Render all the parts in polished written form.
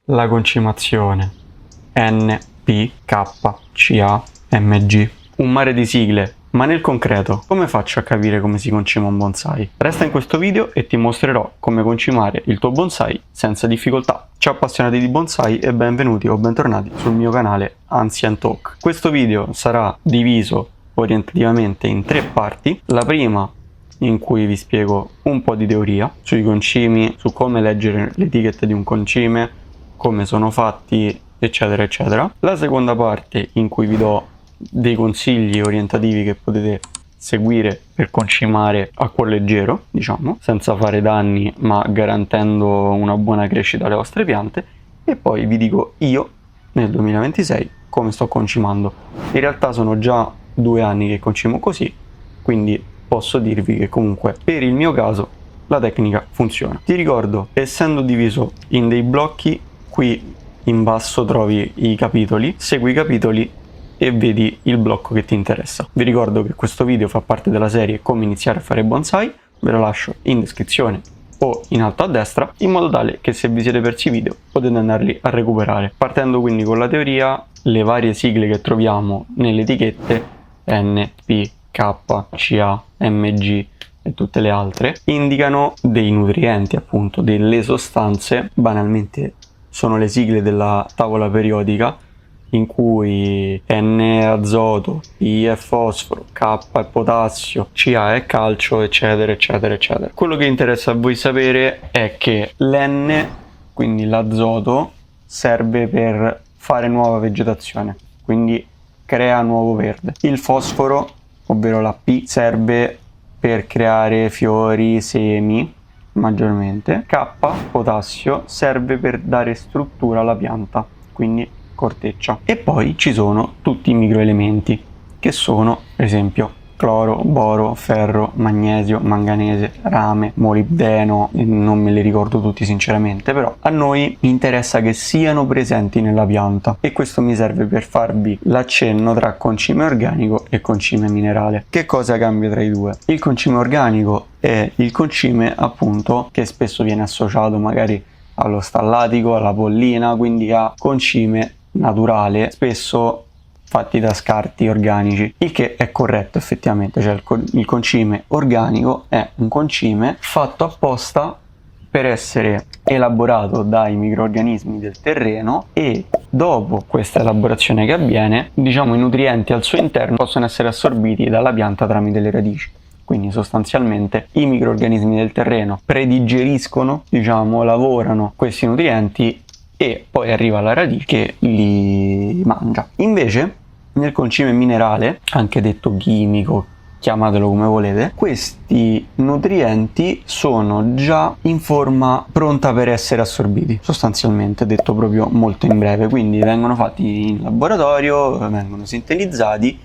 la concimazione N, P, K, C, A, M, G. Un mare di sigle, ma nel concreto come faccio a capire come si concima un bonsai? Resta in questo video e ti mostrerò come concimare il tuo bonsai senza difficoltà. Ciao appassionati di bonsai e benvenuti o bentornati sul mio canale Ancient Talk. Questo video sarà diviso orientativamente in 3 parti. La prima in cui vi spiego un po' di teoria sui concimi, su come leggere le etichette di un concime, come sono fatti, eccetera eccetera. La seconda parte in cui vi do dei consigli orientativi che potete seguire per concimare a cuor leggero, diciamo, senza fare danni ma garantendo una buona crescita alle vostre piante. E poi vi dico io nel 2026 come sto concimando. In realtà sono già 2 anni che concimo così, quindi posso dirvi che comunque per il mio caso la tecnica funziona. Ti ricordo, essendo diviso in dei blocchi, qui in basso trovi i capitoli, segui i capitoli e vedi il blocco che ti interessa. Vi ricordo che questo video fa parte della serie Come iniziare a fare bonsai, ve lo lascio in descrizione o in alto a destra, in modo tale che se vi siete persi i video potete andarli a recuperare. Partendo quindi con la teoria, le varie sigle che troviamo nelle etichette N, P, K, C, A, M, G e tutte le altre indicano dei nutrienti, appunto delle sostanze. Banalmente sono le sigle della tavola periodica, in cui N è azoto, P è fosforo, K è potassio, Ca è calcio, eccetera eccetera eccetera. Quello che interessa a voi sapere è che l'N, quindi l'azoto, serve per fare nuova vegetazione, quindi crea nuovo verde. Il fosforo, ovvero la P, serve per creare fiori, semi maggiormente. K, potassio, serve per dare struttura alla pianta, quindi corteccia. E poi ci sono tutti i microelementi che sono, per esempio, cloro, boro, ferro, magnesio, manganese, rame, molibdeno, non me li ricordo tutti sinceramente, però a noi interessa che siano presenti nella pianta e questo mi serve per farvi l'accenno tra concime organico e concime minerale. Che cosa cambia tra i due? Il concime organico è il concime, appunto, che spesso viene associato magari allo stallatico, alla pollina, quindi a concime naturale, spesso fatti da scarti organici, il che è corretto effettivamente, cioè il concime organico è un concime fatto apposta per essere elaborato dai microrganismi del terreno e dopo questa elaborazione che avviene, diciamo, i nutrienti al suo interno possono essere assorbiti dalla pianta tramite le radici. Quindi sostanzialmente i microrganismi del terreno predigeriscono, diciamo, lavorano questi nutrienti e poi arriva la radice che li mangia. Invece nel concime minerale, anche detto chimico, chiamatelo come volete, questi nutrienti sono già in forma pronta per essere assorbiti, sostanzialmente, detto proprio molto in breve. Quindi vengono fatti in laboratorio, vengono sintetizzati,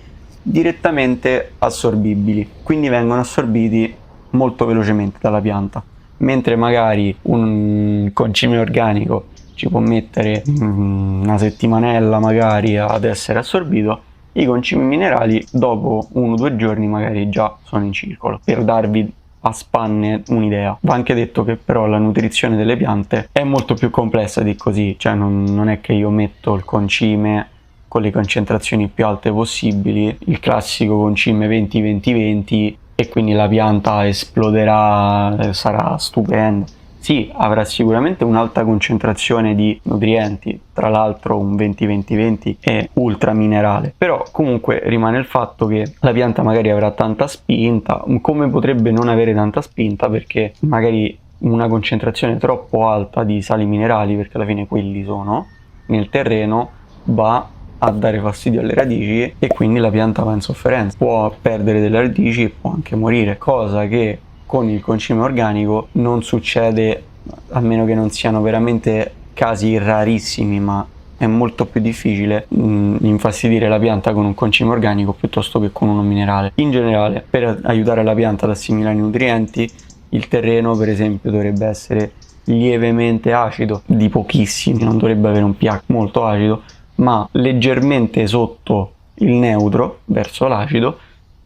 direttamente assorbibili, quindi vengono assorbiti molto velocemente dalla pianta, mentre magari un concime organico ci può mettere una settimanella magari ad essere assorbito. I concimi minerali dopo 1-2 giorni magari già sono in circolo, per darvi a spanne un'idea. Va anche detto che però la nutrizione delle piante è molto più complessa di così, cioè non è che io metto il concime con le concentrazioni più alte possibili, il classico concime 20-20-20, e quindi la pianta esploderà, sarà stupenda. Sì, avrà sicuramente un'alta concentrazione di nutrienti, tra l'altro un 20-20-20 è ultra minerale, però comunque rimane il fatto che la pianta magari avrà tanta spinta, come potrebbe non avere tanta spinta, perché magari una concentrazione troppo alta di sali minerali, perché alla fine quelli sono, nel terreno va a dare fastidio alle radici e quindi la pianta va in sofferenza, può perdere delle radici e può anche morire, cosa che con il concime organico non succede, a meno che non siano veramente casi rarissimi, ma è molto più difficile infastidire la pianta con un concime organico piuttosto che con uno minerale. In generale, per aiutare la pianta ad assimilare i nutrienti, il terreno per esempio dovrebbe essere lievemente acido, di pochissimi, non dovrebbe avere un pH molto acido, ma leggermente sotto il neutro verso l'acido,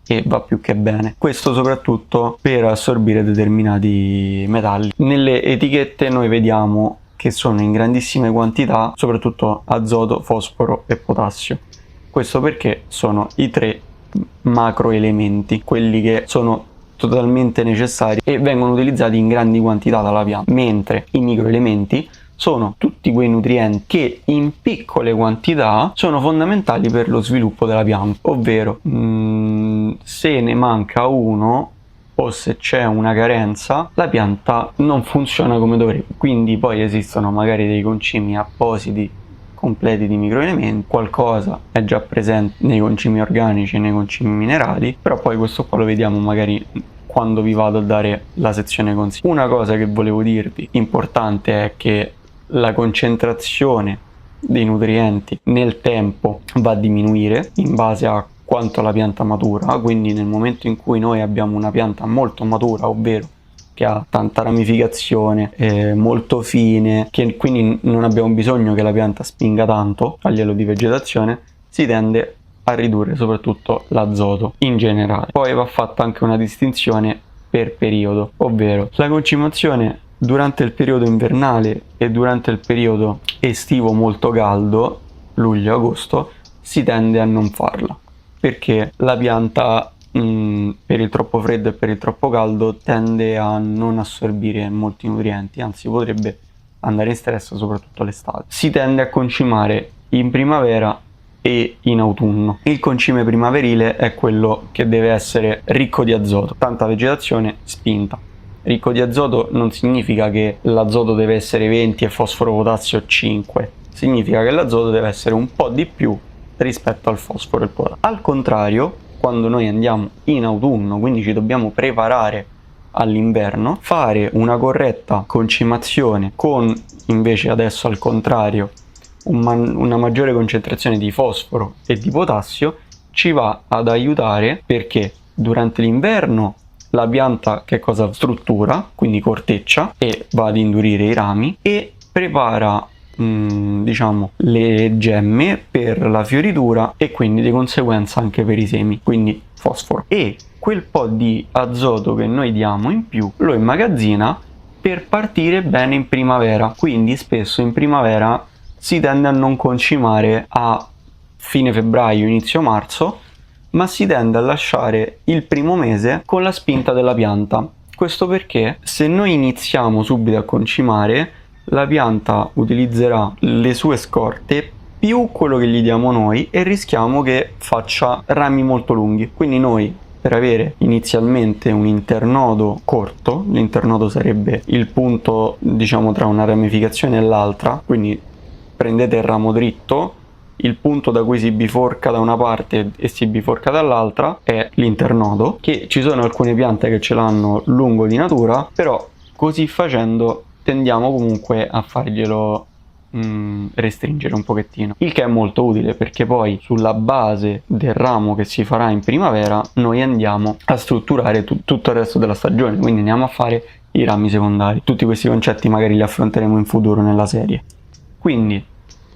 e va più che bene. Questo soprattutto per assorbire determinati metalli. Nelle etichette noi vediamo che che sono in grandissime quantità, soprattutto azoto, fosforo e potassio. Questo perché sono i 3 macroelementi, quelli che sono totalmente necessari e vengono utilizzati in grandi quantità dalla pianta, mentre i microelementi sono tutti quei nutrienti che in piccole quantità sono fondamentali per lo sviluppo della pianta, ovvero se ne manca uno o se c'è una carenza, la pianta non funziona come dovrebbe. Quindi poi esistono magari dei concimi appositi completi di microelementi, qualcosa è già presente nei concimi organici e nei concimi minerali, però poi questo qua lo vediamo magari quando vi vado a dare la sezione consigli. Una cosa che volevo dirvi importante è che la concentrazione dei nutrienti nel tempo va a diminuire in base a quanto la pianta matura, quindi nel momento in cui noi abbiamo una pianta molto matura, ovvero che ha tanta ramificazione, molto fine, che quindi non abbiamo bisogno che la pianta spinga tanto a livello di vegetazione, si tende a ridurre soprattutto l'azoto in generale. Poi va fatta anche una distinzione per periodo, ovvero la concimazione durante il periodo invernale e durante il periodo estivo molto caldo, luglio-agosto, si tende a non farla, perché la pianta per il troppo freddo e per il troppo caldo tende a non assorbire molti nutrienti, anzi potrebbe andare in stress soprattutto l'estate. Si tende a concimare in primavera e in autunno. Il concime primaverile è quello che deve essere ricco di azoto, tanta vegetazione, spinta. Ricco di azoto non significa che l'azoto deve essere 20 e fosforo potassio 5, significa che l'azoto deve essere un po' di più rispetto al fosforo e il potassio. Al contrario, quando noi andiamo in autunno, quindi ci dobbiamo preparare all'inverno, fare una corretta concimazione con invece adesso al contrario una maggiore concentrazione di fosforo e di potassio ci va ad aiutare, perché durante l'inverno la pianta che cosa struttura, quindi corteccia e va ad indurire i rami e prepara diciamo le gemme per la fioritura e quindi di conseguenza anche per i semi, quindi fosforo, e quel po' di azoto che noi diamo in più lo immagazzina per partire bene in primavera. Quindi spesso in primavera si tende a non concimare a fine febbraio, inizio marzo, ma si tende a lasciare il primo mese con la spinta della pianta. Questo perché se noi iniziamo subito a concimare, la pianta utilizzerà le sue scorte più quello che gli diamo noi e rischiamo che faccia rami molto lunghi. Quindi noi, per avere inizialmente un internodo corto, l'internodo sarebbe il punto diciamo tra una ramificazione e l'altra, quindi prendete il ramo dritto, il punto da cui si biforca da una parte e si biforca dall'altra è l'internodo, che ci sono alcune piante che ce l'hanno lungo di natura, però così facendo tendiamo comunque a farglielo restringere un pochettino, il che è molto utile perché poi sulla base del ramo che si farà in primavera noi andiamo a strutturare tutto il resto della stagione, quindi andiamo a fare i rami secondari. Tutti questi concetti magari li affronteremo in futuro nella serie. Quindi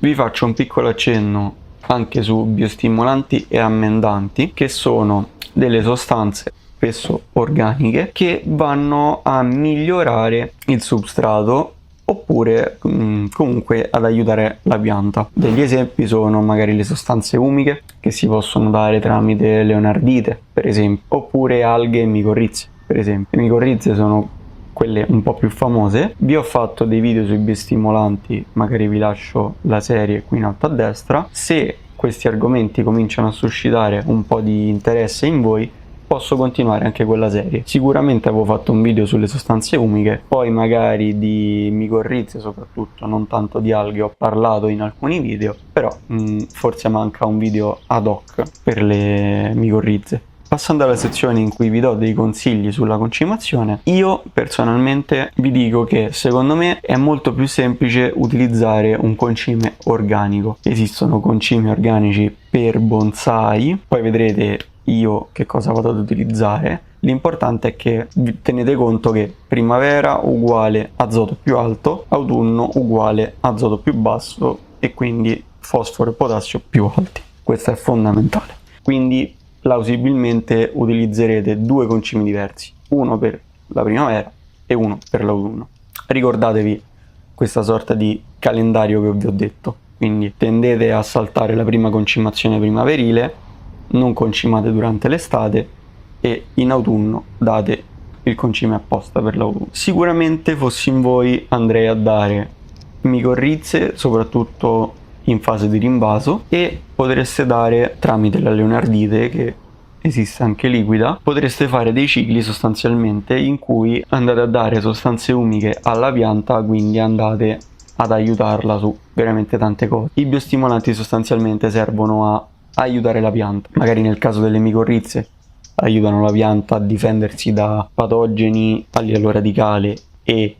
vi faccio un piccolo accenno anche su biostimolanti e ammendanti, che sono delle sostanze spesso organiche che vanno a migliorare il substrato oppure comunque ad aiutare la pianta. Degli esempi sono magari le sostanze umiche che si possono dare tramite leonardite, per esempio, oppure alghe e micorrize, per esempio. Le micorrize sono quelle un po' più famose. Vi ho fatto dei video sui biostimolanti, magari vi lascio la serie qui in alto a destra. Se questi argomenti cominciano a suscitare un po' di interesse in voi, posso continuare anche quella serie. Sicuramente avevo fatto un video sulle sostanze umiche, poi magari di micorrize soprattutto, non tanto di alghe ho parlato in alcuni video, però forse manca un video ad hoc per le micorrize. Passando alla sezione in cui vi do dei consigli sulla concimazione, io personalmente vi dico che secondo me è molto più semplice utilizzare un concime organico. Esistono concimi organici per bonsai, poi vedrete io che cosa vado ad utilizzare. L'importante è che tenete conto che primavera uguale azoto più alto, autunno uguale azoto più basso e quindi fosforo e potassio più alti. Questo è fondamentale. Quindi plausibilmente utilizzerete due concimi diversi, uno per la primavera e uno per l'autunno. Ricordatevi questa sorta di calendario che vi ho detto. Quindi tendete a saltare la prima concimazione primaverile, non concimate durante l'estate e in autunno date il concime apposta per l'autunno. Sicuramente fossi in voi andrei a dare micorrize, soprattutto in fase di rinvaso, e potreste dare tramite la leonardite, che esiste anche liquida, potreste fare dei cicli sostanzialmente in cui andate a dare sostanze umiche alla pianta, quindi andate ad aiutarla su veramente tante cose. I biostimolanti sostanzialmente servono a aiutare la pianta, magari nel caso delle micorrize aiutano la pianta a difendersi da patogeni a livello radicale e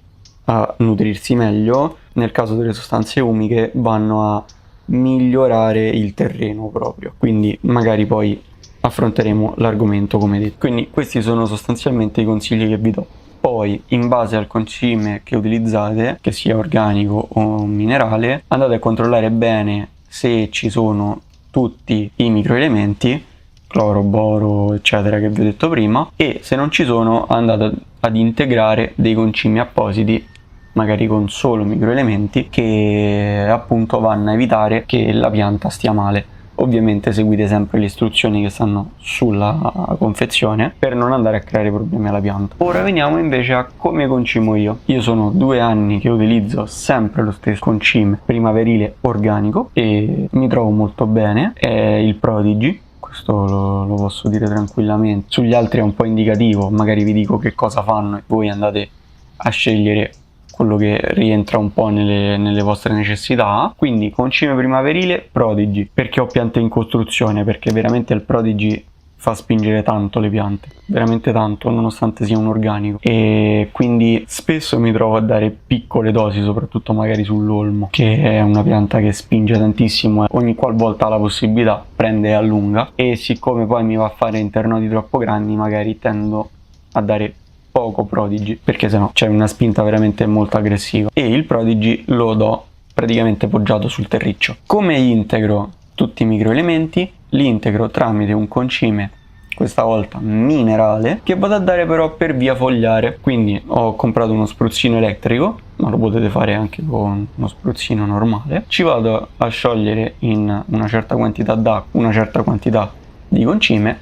a nutrirsi meglio. Nel caso delle sostanze umiche vanno a migliorare il terreno proprio, quindi magari poi affronteremo l'argomento come detto. Quindi questi sono sostanzialmente i consigli che vi do. Poi in base al concime che utilizzate, che sia organico o minerale, andate a controllare bene se ci sono tutti i microelementi, cloro, boro, eccetera, che vi ho detto prima, e se non ci sono andate ad integrare dei concimi appositi, magari con solo microelementi, che appunto vanno a evitare che la pianta stia male. Ovviamente seguite sempre le istruzioni che stanno sulla confezione per non andare a creare problemi alla pianta. Ora veniamo invece a come concimo io. Io sono 2 anni che utilizzo sempre lo stesso concime primaverile organico e mi trovo molto bene, è il Prodigy. Questo lo posso dire tranquillamente. Sugli altri è un po' indicativo, magari vi dico che cosa fanno e voi andate a scegliere quello che rientra un po' nelle vostre necessità. Quindi concime primaverile Prodigy, perché ho piante in costruzione, perché veramente il Prodigy fa spingere tanto le piante, veramente tanto, nonostante sia un organico, e quindi spesso mi trovo a dare piccole dosi, soprattutto magari sull'olmo, che è una pianta che spinge tantissimo, ogni qualvolta ha la possibilità prende e allunga, e siccome poi mi va a fare internodi troppo grandi magari tendo a dare poco Prodigy, perché sennò c'è una spinta veramente molto aggressiva, e il Prodigy lo do praticamente poggiato sul terriccio. Come integro tutti i microelementi? Li integro tramite un concime, questa volta minerale, che vado a dare però per via fogliare. Quindi ho comprato uno spruzzino elettrico, ma lo potete fare anche con uno spruzzino normale. Ci vado a sciogliere in una certa quantità d'acqua, una certa quantità di concime,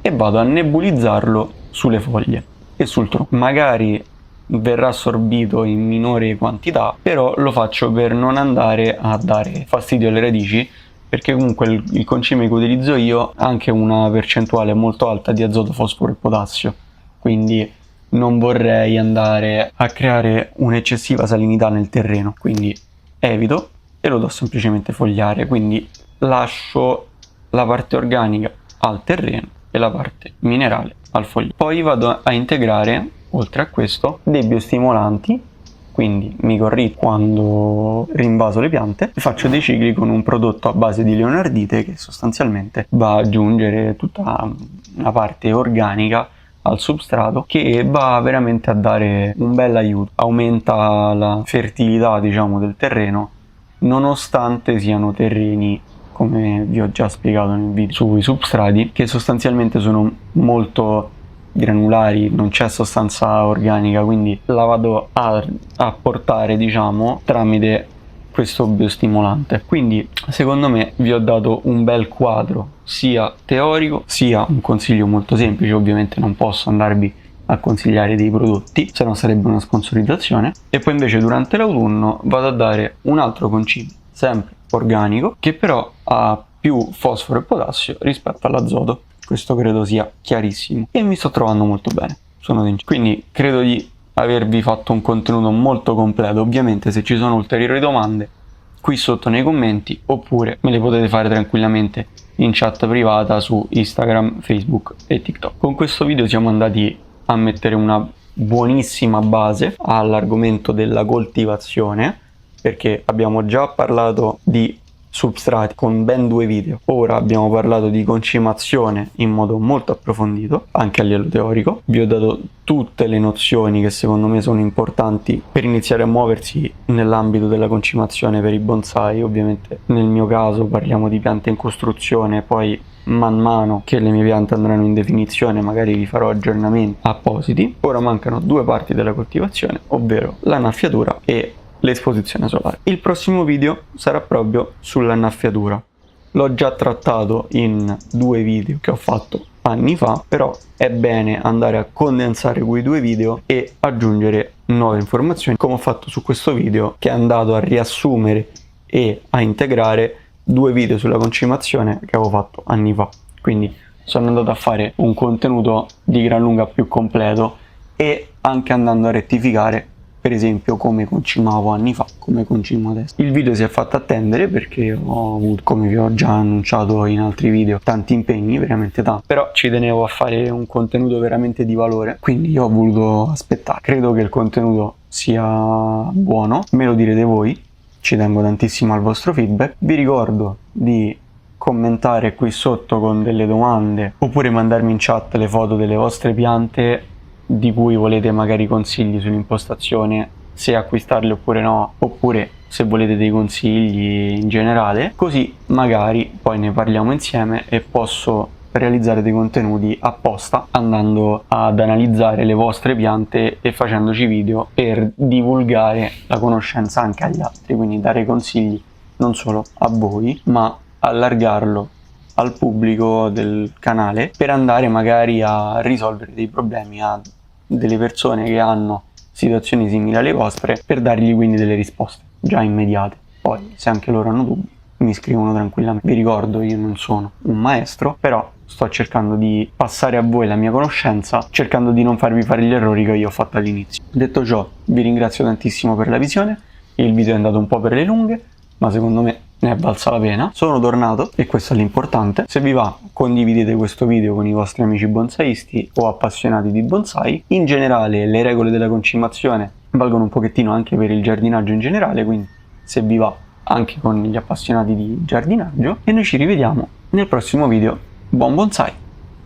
e vado a nebulizzarlo sulle foglie e sul tronco. Magari verrà assorbito in minore quantità, però lo faccio per non andare a dare fastidio alle radici, perché comunque il concime che utilizzo io ha anche una percentuale molto alta di azoto, fosforo e potassio, quindi non vorrei andare a creare un'eccessiva salinità nel terreno, quindi evito e lo do semplicemente fogliare. Quindi lascio la parte organica al terreno e la parte minerale al foglio. Poi vado a integrare, oltre a questo, dei biostimolanti, quindi micorrizo quando rinvaso le piante, e faccio dei cicli con un prodotto a base di leonardite che sostanzialmente va ad aggiungere tutta una parte organica al substrato, che va veramente a dare un bel aiuto, aumenta la fertilità, diciamo, del terreno, nonostante siano terreni, come vi ho già spiegato nel video sui substrati, che sostanzialmente sono molto granulari, non c'è sostanza organica, quindi la vado a portare, diciamo, tramite questo biostimolante. Quindi secondo me vi ho dato un bel quadro sia teorico sia un consiglio molto semplice. Ovviamente non posso andarvi a consigliare dei prodotti, se no sarebbe una sponsorizzazione. E poi invece durante l'autunno vado a dare un altro concime sempre organico, che però ha più fosforo e potassio rispetto all'azoto. Questo credo sia chiarissimo e mi sto trovando molto bene, quindi credo di avervi fatto un contenuto molto completo. Ovviamente se ci sono ulteriori domande qui sotto nei commenti, oppure me le potete fare tranquillamente in chat privata su Instagram, Facebook e TikTok. Con questo video siamo andati a mettere una buonissima base all'argomento della coltivazione, perché abbiamo già parlato di substrati con ben 2 video, ora abbiamo parlato di concimazione in modo molto approfondito anche a livello teorico. Vi ho dato tutte le nozioni che secondo me sono importanti per iniziare a muoversi nell'ambito della concimazione per i bonsai. Ovviamente nel mio caso parliamo di piante in costruzione, poi man mano che le mie piante andranno in definizione magari vi farò aggiornamenti appositi. Ora mancano 2 parti della coltivazione, ovvero l'annaffiatura e l'esposizione solare. Il prossimo video sarà proprio sull'annaffiatura. L'ho già trattato in 2 video che ho fatto anni fa, però è bene andare a condensare quei 2 video e aggiungere nuove informazioni, come ho fatto su questo video, che è andato a riassumere e a integrare 2 video sulla concimazione che avevo fatto anni fa. Quindi sono andato a fare un contenuto di gran lunga più completo e anche andando a rettificare, per esempio, come concimavo anni fa, come concimo adesso. Il video si è fatto attendere perché ho avuto, come vi ho già annunciato in altri video, tanti impegni, veramente tanti, però ci tenevo a fare un contenuto veramente di valore, quindi io ho voluto aspettare. Credo che il contenuto sia buono, me lo direte voi, ci tengo tantissimo al vostro feedback. Vi ricordo di commentare qui sotto con delle domande oppure mandarmi in chat le foto delle vostre piante di cui volete magari consigli sull'impostazione, se acquistarle oppure no, oppure se volete dei consigli in generale, così magari poi ne parliamo insieme e posso realizzare dei contenuti apposta andando ad analizzare le vostre piante e facendoci video per divulgare la conoscenza anche agli altri, quindi dare consigli non solo a voi ma allargarlo al pubblico del canale per andare magari a risolvere dei problemi a delle persone che hanno situazioni simili alle vostre, per dargli quindi delle risposte già immediate. Poi se anche loro hanno dubbi mi scrivono tranquillamente. Vi ricordo, io non sono un maestro, però sto cercando di passare a voi la mia conoscenza, cercando di non farvi fare gli errori che io ho fatto all'inizio. Detto ciò, vi ringrazio tantissimo per la visione. Il video è andato un po' per le lunghe, ma secondo me ne è valsa la pena. Sono tornato e questo è l'importante. Se vi va, condividete questo video con i vostri amici bonsaisti o appassionati di bonsai. In generale le regole della concimazione valgono un pochettino anche per il giardinaggio in generale, quindi se vi va anche con gli appassionati di giardinaggio, e noi ci rivediamo nel prossimo video. Buon bonsai!